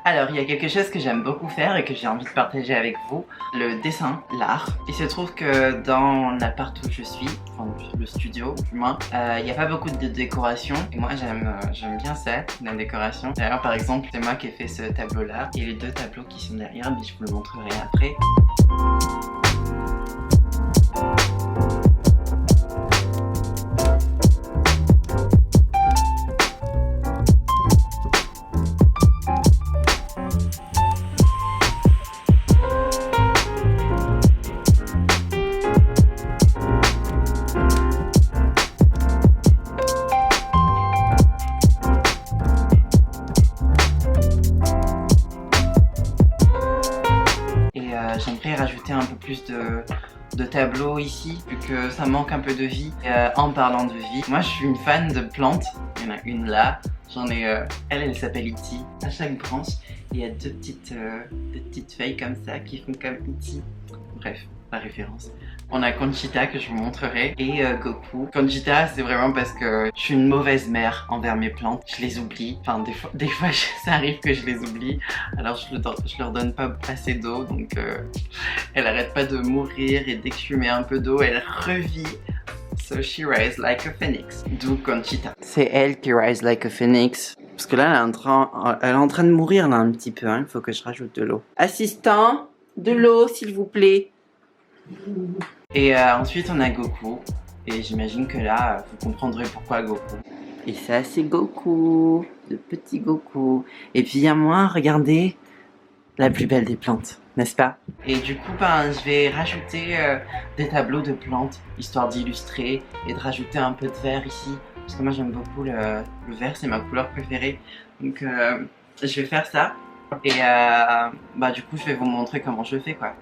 Alors, il y a quelque chose que j'aime beaucoup faire et que j'ai envie de partager avec vous, le dessin, l'art. Il se trouve que dans l'appart où je suis, enfin le studio du moins, il n'y a pas beaucoup de décoration et moi j'aime bien ça, la décoration. D'ailleurs par exemple, c'est moi qui ai fait ce tableau là et les deux tableaux qui sont derrière, mais je vous le montrerai après. J'aimerais rajouter un peu plus de tableaux ici, vu que ça manque un peu de vie. En parlant de vie, moi je suis une fan de plantes. Il y en a une là, j'en ai, elle s'appelle Iti. À chaque branche, il y a deux petites feuilles comme ça qui font comme Iti. Bref, la référence. On a Conchita que je vous montrerai et Goku. Conchita, c'est vraiment parce que je suis une mauvaise mère envers mes plantes. Je les oublie. Enfin, des fois ça arrive que je les oublie. Alors je leur donne pas assez d'eau. Donc elle arrête pas de mourir et dès que je lui mets un peu d'eau, elle revit. So she rise like a phoenix. D'où Conchita. C'est elle qui rise like a phoenix. Parce que là, elle est en train de mourir là un petit peu. Il faut que je rajoute de l'eau. Assistant, de l'eau s'il vous plaît. Et ensuite on a Goku, et j'imagine que là vous comprendrez pourquoi Goku. Et ça c'est Goku, le petit Goku. Et puis il y a moi, regardez, la plus belle des plantes, n'est-ce pas? Et du coup je vais rajouter des tableaux de plantes, histoire d'illustrer et de rajouter un peu de vert ici. Parce que moi j'aime beaucoup le vert, c'est ma couleur préférée. Donc je vais faire ça, et du coup je vais vous montrer comment je fais quoi.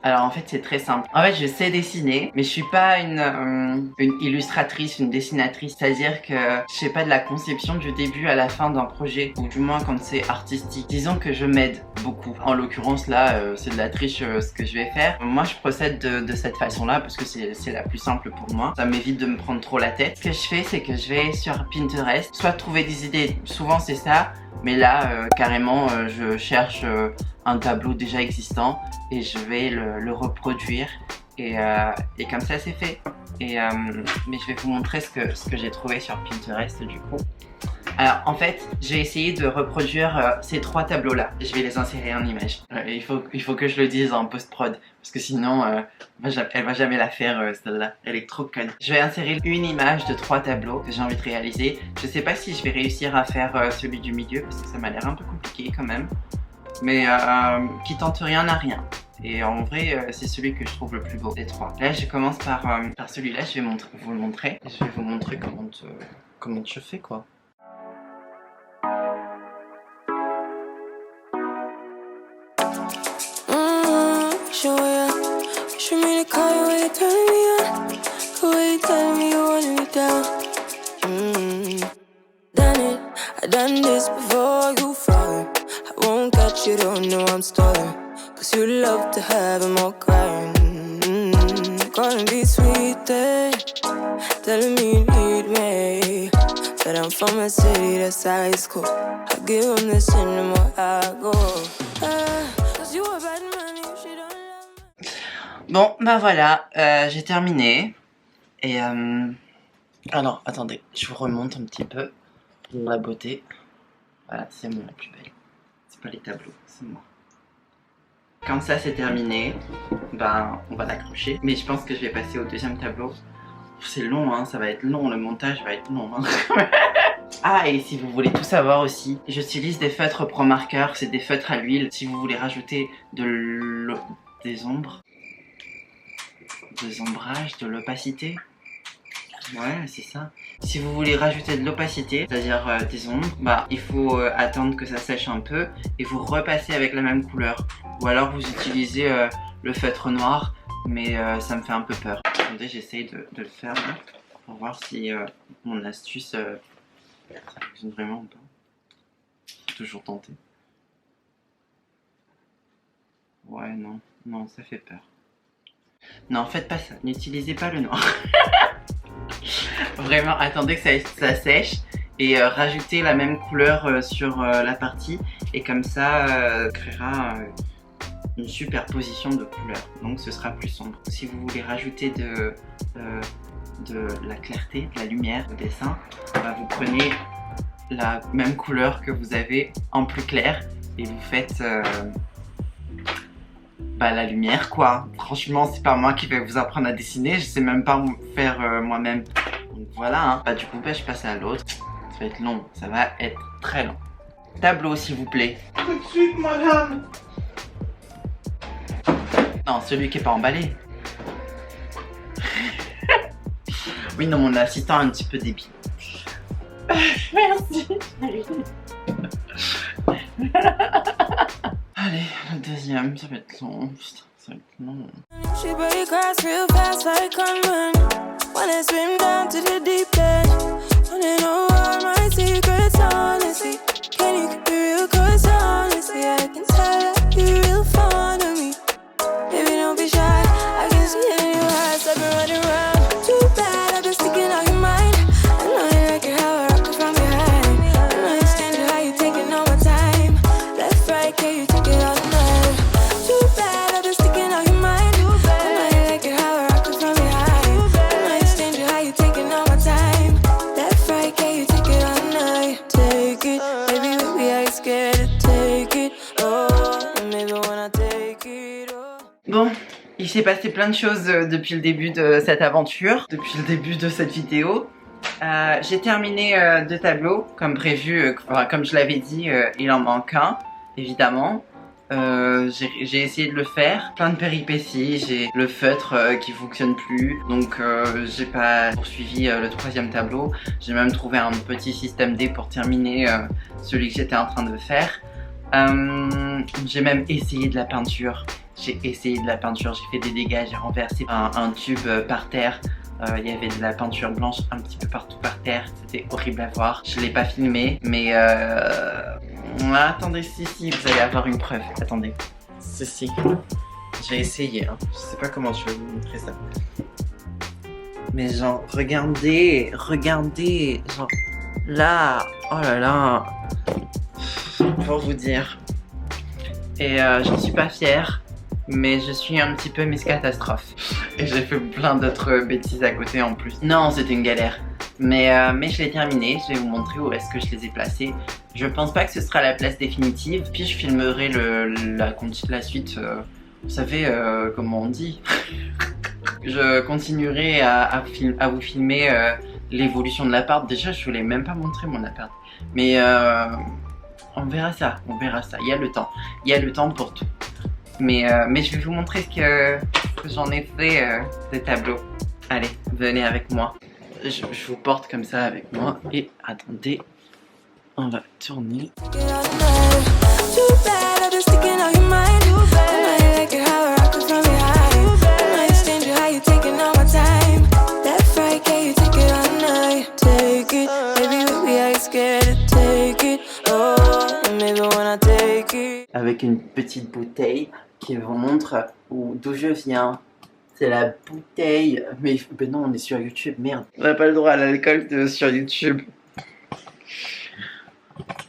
Alors en fait c'est très simple. En fait je sais dessiner, mais je suis pas une illustratrice, une dessinatrice. C'est-à-dire que je sais pas de la conception du début à la fin d'un projet, ou du moins quand c'est artistique. Disons que je m'aide beaucoup. En l'occurrence là c'est de la triche ce que je vais faire. Moi je procède de cette façon là parce que c'est la plus simple pour moi. Ça m'évite de me prendre trop la tête. Ce que je fais c'est que je vais sur Pinterest, soit trouver des idées, souvent c'est ça. Mais là, carrément, je cherche un tableau déjà existant et je vais le reproduire. Et comme ça, c'est fait. Mais je vais vous montrer ce que j'ai trouvé sur Pinterest du coup. Alors, en fait, j'ai essayé de reproduire ces trois tableaux-là. Je vais les insérer en image. Il faut que je le dise en post-prod, parce que sinon, elle va jamais la faire, celle-là. Elle est trop conne. Je vais insérer une image de trois tableaux que j'ai envie de réaliser. Je sais pas si je vais réussir à faire celui du milieu, parce que ça m'a l'air un peu compliqué quand même. Mais qui tente rien n'a rien. Et en vrai, c'est celui que je trouve le plus beau des trois. Là, je commence par celui-là. Je vais vous le montrer. Je vais vous montrer comment je fais, quoi. Show ya. Show me the car, you ain't turning me on. The way you telling me you want me down. Done it, I done this before you fall. I won't catch you, don't know I'm stalling. Cause you love to have them all crying. Gonna be sweet, telling me you need me. But I'm from a city that's high school. I give them this and the more I go. Cause you a bad man, you shit on love. Bon, voilà, j'ai terminé. Et alors, attendez, je vous remonte un petit peu pour la beauté. Voilà, c'est moi la plus belle. C'est pas les tableaux, c'est moi. Quand ça c'est terminé, on va l'accrocher. Mais je pense que je vais passer au deuxième tableau. C'est long, hein, ça va être long, le montage va être long. Hein. Ah, et si vous voulez tout savoir aussi, j'utilise des feutres Pro Marker, c'est des feutres à l'huile. Si vous voulez rajouter des ombres, des ombrages, de l'opacité. Ouais, c'est ça. Si vous voulez rajouter de l'opacité, c'est-à-dire des ombres, il faut attendre que ça sèche un peu et vous repassez avec la même couleur. Ou alors vous utilisez le feutre noir, mais ça me fait un peu peur. Attendez, j'essaye de le faire là, pour voir si mon astuce ça fonctionne vraiment ou pas. J'ai toujours tenté. Ouais, non, ça fait peur. Non, faites pas ça, n'utilisez pas le noir. Vraiment, attendez que ça sèche et rajoutez la même couleur sur la partie et comme ça créera une superposition de couleurs, donc ce sera plus sombre. Si vous voulez rajouter de la clarté, de la lumière au dessin, bah, vous prenez la même couleur que vous avez en plus clair et vous faites la lumière quoi. Franchement c'est pas moi qui vais vous apprendre à dessiner, je sais même pas faire moi-même. Donc voilà hein. Bah du coup je passe à l'autre. Ça va être long, ça va être très long. Tableau s'il vous plaît. Tout de suite madame. Non, celui qui est pas emballé. Oui non, mon assistant est un petit peu débile. Merci. Allez, le deuxième, ça va être long. Putain, ça va être long. She break across real fast like Conman. Wanna swim down to the deep end. Wanna know all my secrets, honestly. Can you keep it real? Cause honestly, I can tell that you're real fond of me. Baby, don't be shy. I can see it in your eyes. I've been running around. Too bad, I've been sticking on your mind. I know you like it how I rock it from behind. I know you stand it, how you taking all my time. Left, right, can you take it all night? Too bad, I've been sticking on your mind. I know you like it how I rock it from behind. I know you stand it, how you taking all my time. Left, right, can you take it all night? Take it, baby, baby, I ain't scared to take it. Oh, and maybe when I take it, oh. Bon, il s'est passé plein de choses depuis le début de cette aventure, depuis le début de cette vidéo. J'ai terminé 2 tableaux, comme prévu, comme je l'avais dit, il en manque un, évidemment. J'ai essayé de le faire, plein de péripéties, j'ai le feutre qui fonctionne plus, donc j'ai pas poursuivi le 3e tableau. J'ai même trouvé un petit système D pour terminer celui que j'étais en train de faire. J'ai même essayé de la peinture. J'ai fait des dégâts, j'ai renversé un tube par terre. Il y avait de la peinture blanche un petit peu partout par terre, c'était horrible à voir. Je l'ai pas filmé, mais attendez, si, vous allez avoir une preuve. Attendez, si. J'ai essayé, hein. Je sais pas comment je vais vous montrer ça. Mais genre, regardez, genre là, oh là là, pour vous dire. Et j'en suis pas fière. Mais je suis un petit peu Miss Catastrophe. Et j'ai fait plein d'autres bêtises à côté en plus. Non, c'était une galère. Mais je l'ai terminé, je vais vous montrer où est-ce que je les ai placés. Je pense pas que ce sera la place définitive. Puis je filmerai la suite, vous savez comment on dit. Je continuerai à vous filmer l'évolution de l'appart. Déjà je vous l'ai même pas montré mon appart. Mais on verra ça, il y a le temps pour tout. Mais je vais vous montrer ce que j'en ai fait des tableaux. Allez, venez avec moi. Je vous porte comme ça avec moi. Et attendez, on va tourner. Avec une petite bouteille qui vous montre d'où je viens. C'est la bouteille. Mais non, on est sur YouTube, merde. On n'a pas le droit à l'alcool sur YouTube.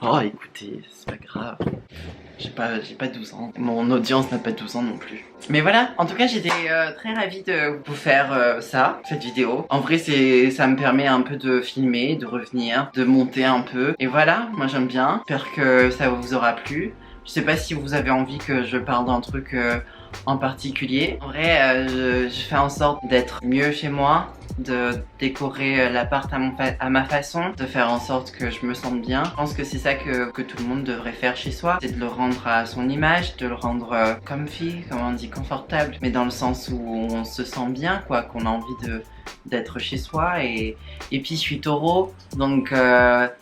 Oh, écoutez, c'est pas grave. J'ai pas 12 ans. Mon audience n'a pas 12 ans non plus. Mais voilà, en tout cas, j'étais très ravie de vous faire cette vidéo. En vrai, ça me permet un peu de filmer, de revenir, de monter un peu. Et voilà, moi j'aime bien. J'espère que ça vous aura plu. Je sais pas si vous avez envie que je parle d'un truc en particulier. En vrai, je fais en sorte d'être mieux chez moi, de décorer l'appart à ma façon, de faire en sorte que je me sente bien. Je pense que c'est ça que tout le monde devrait faire chez soi. C'est de le rendre à son image, de le rendre comfy, comment on dit, confortable. Mais dans le sens où on se sent bien, quoi, qu'on a envie d'être chez soi. Et puis je suis taureau, donc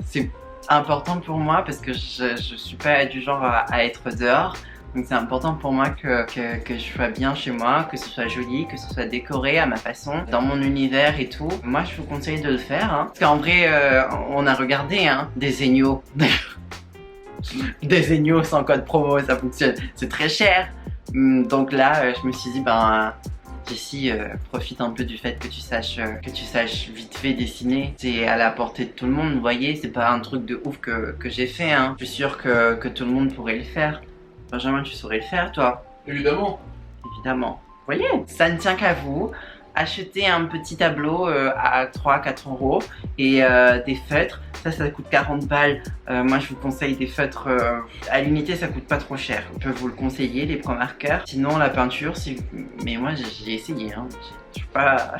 c'est important pour moi parce que je suis pas du genre à être dehors. Donc c'est important pour moi que je sois bien chez moi, que ce soit joli, que ce soit décoré à ma façon, dans mon univers et tout. Moi je vous conseille de le faire, hein. Parce qu'en vrai on a regardé des Zegno. Des Zegno sans code promo, ça fonctionne. C'est très cher. Donc là je me suis dit Jessie, profite un peu du fait que tu saches vite fait dessiner. C'est à la portée de tout le monde, vous voyez, c'est pas un truc de ouf que j'ai fait, hein. Je suis sûre que tout le monde pourrait le faire. Benjamin, tu saurais le faire, toi? Évidemment. Évidemment. Vous voyez, ça ne tient qu'à vous. Achetez un petit tableau à 3-4 euros et des feutres. Ça coûte 40 balles. Moi, je vous conseille des feutres à l'unité, ça coûte pas trop cher. Je peux vous le conseiller, les points marqueurs. Sinon, la peinture, mais moi, j'ai essayé. Hein. Je suis pas.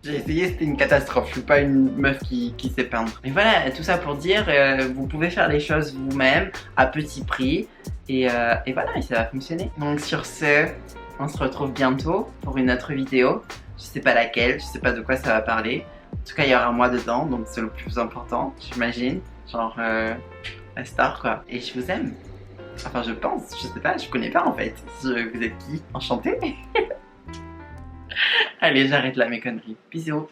J'ai essayé, c'était une catastrophe. Je suis pas une meuf qui sait peindre. Et voilà, tout ça pour dire, vous pouvez faire les choses vous-même à petit prix. Et voilà, et ça va fonctionner. Donc sur ce, on se retrouve bientôt pour une autre vidéo. Je sais pas laquelle, je sais pas de quoi ça va parler. En tout cas, il y aura moi dedans, donc c'est le plus important, j'imagine. Genre, la star quoi. Et je vous aime. Enfin, je pense, je sais pas, je connais pas en fait. Vous êtes qui? Enchanté. Allez, j'arrête là mes conneries. Bisous.